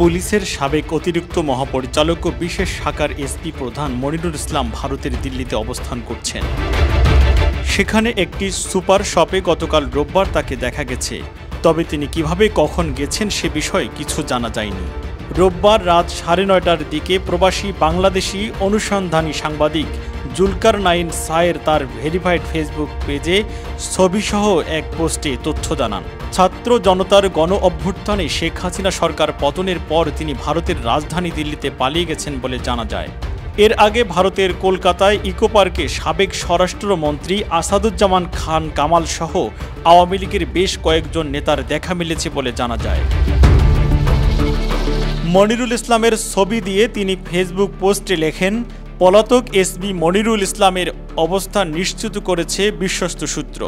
পুলিশের সাবেক অতিরিক্ত মহাপরিচালক ও বিশেষ শাখার এসপি প্রধান মনিরুল ইসলাম ভারতের দিল্লিতে অবস্থান করছেন। সেখানে একটি সুপার শপে গতকাল রোববার তাকে দেখা গেছে, তবে তিনি কিভাবে কখন গেছেন সে বিষয়ে কিছু জানা যায়নি। রোববার রাত 9:30টার দিকে প্রবাসী বাংলাদেশি অনুসন্ধানী সাংবাদিক জুলকার নাইন সায়ের তার ভেরিফাইড ফেসবুক পেজে ছবিসহ এক পোস্টে তথ্য জানান। ছাত্র জনতার গণ অভ্যুত্থানে শেখ হাসিনা সরকার পতনের পর তিনি ভারতের রাজধানী দিল্লিতে পালিয়ে গেছেন বলে জানা যায়। এর আগে ভারতের কলকাতায় ইকো পার্কে সাবেক স্বরাষ্ট্রমন্ত্রী আসাদুজ্জামান খান কামাল সহ আওয়ামী লীগের বেশ কয়েকজন নেতার দেখা মিলেছে বলে জানা যায়। মনিরুল ইসলামের ছবি দিয়ে তিনি ফেসবুক পোস্টে লেখেন, পলাতক এসপি মনিরুল ইসলামের অবস্থান নিশ্চিত করেছে বিশ্বস্ত সূত্র।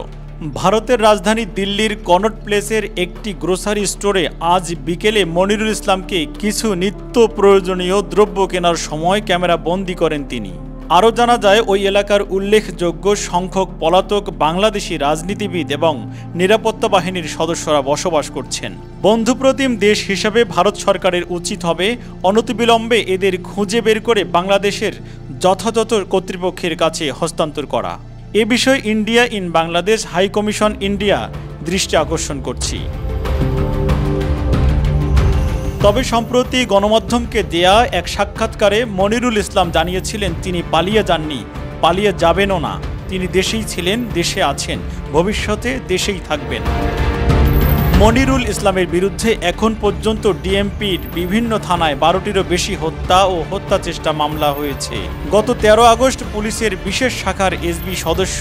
ভারতের রাজধানী দিল্লির কনট প্লেসের একটি গ্রোসারি স্টোরে আজ বিকেলে মনিরুল ইসলামকে কিছু নিত্য প্রয়োজনীয় দ্রব্য কেনার সময় ক্যামেরা বন্দী করেন তিনি। আরও জানা যায়, ওই এলাকার উল্লেখযোগ্য সংখ্যক পলাতক বাংলাদেশি রাজনীতিবিদ এবং নিরাপত্তা বাহিনীর সদস্যরা বসবাস করছেন। বন্ধুপ্রতিম দেশ হিসাবে ভারত সরকারের উচিত হবে অনতিবিলম্বে এদের খুঁজে বের করে বাংলাদেশের যথাযথ কর্তৃপক্ষের কাছে হস্তান্তর করা। এ বিষয়ে India in Bangladesh high commission India দৃষ্টি আকর্ষণ করছি। তবে সম্প্রতি গণমাধ্যমকে দেয়া এক সাক্ষাৎকারে মনিরুল ইসলাম জানিয়েছিলেন তিনি পালিয়ে যাননি, পালিয়ে যাবেনও না। তিনি দেশেই ছিলেন, দেশে আছেন, ভবিষ্যতে দেশেই থাকবেন। মনিরুল ইসলামের বিরুদ্ধে এখন পর্যন্ত ডিএমপির বিভিন্ন থানায় 12টিরও বেশি হত্যা ও হত্যা চেষ্টা মামলা হয়েছে। গত 13 আগস্ট পুলিশের বিশেষ শাখার এসবি সদস্য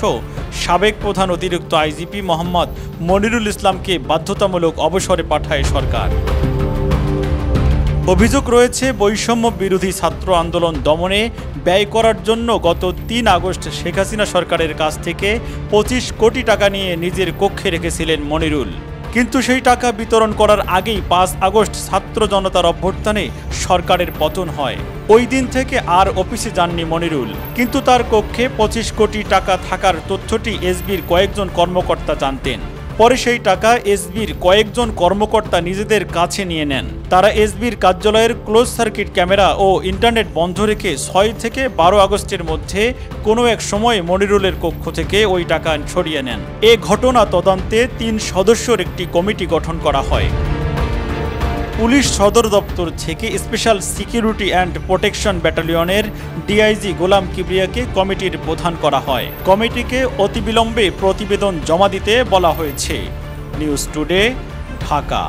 সাবেক প্রধান অতিরিক্ত আইজিপি মোহাম্মদ মনিরুল ইসলামকে বাধ্যতামূলক অবসরে পাঠায় সরকার। অভিযোগ রয়েছে, বৈষম্য বিরোধী ছাত্র আন্দোলন দমনে ব্যয় করার জন্য গত 3 আগস্ট শেখ হাসিনা সরকারের কাছ থেকে 25 কোটি টাকা নিয়ে নিজের কক্ষে রেখেছিলেন মনিরুল। কিন্তু সেই টাকা বিতরণ করার আগেই 5 আগস্ট ছাত্র জনতার অভ্যুত্থানে সরকারের পতন হয়। ওই দিন থেকে আর অফিসে যাননি মনিরুল, কিন্তু তার কক্ষে 25 কোটি টাকা থাকার তথ্যটি এসবির কয়েকজন কর্মকর্তা জানতেন। পরে সেই টাকা এসবির কয়েকজন কর্মকর্তা নিজেদের কাছে নিয়ে নেন। তারা এসবির কার্যালয়ের ক্লোজ সার্কিট ক্যামেরা ও ইন্টারনেট বন্ধ রেখে 6 থেকে 12 আগস্টের মধ্যে কোনো এক সময় মনিরুলের কক্ষ থেকে ওই টাকা সরিয়ে নেন। এ ঘটনা তদন্তে 3 সদস্যের একটি কমিটি গঠন করা হয়। পুলিশ সদর দপ্তর থেকে স্পেশাল সিকিউরিটি অ্যান্ড প্রোটেকশন ব্যাটালিয়নের ডিআইজি গোলাম কিবরিয়াকে কমিটির প্রধান করা হয়। কমিটিকে অতিবিলম্বে প্রতিবেদন জমা দিতে বলা হয়েছে। News today, Dhaka.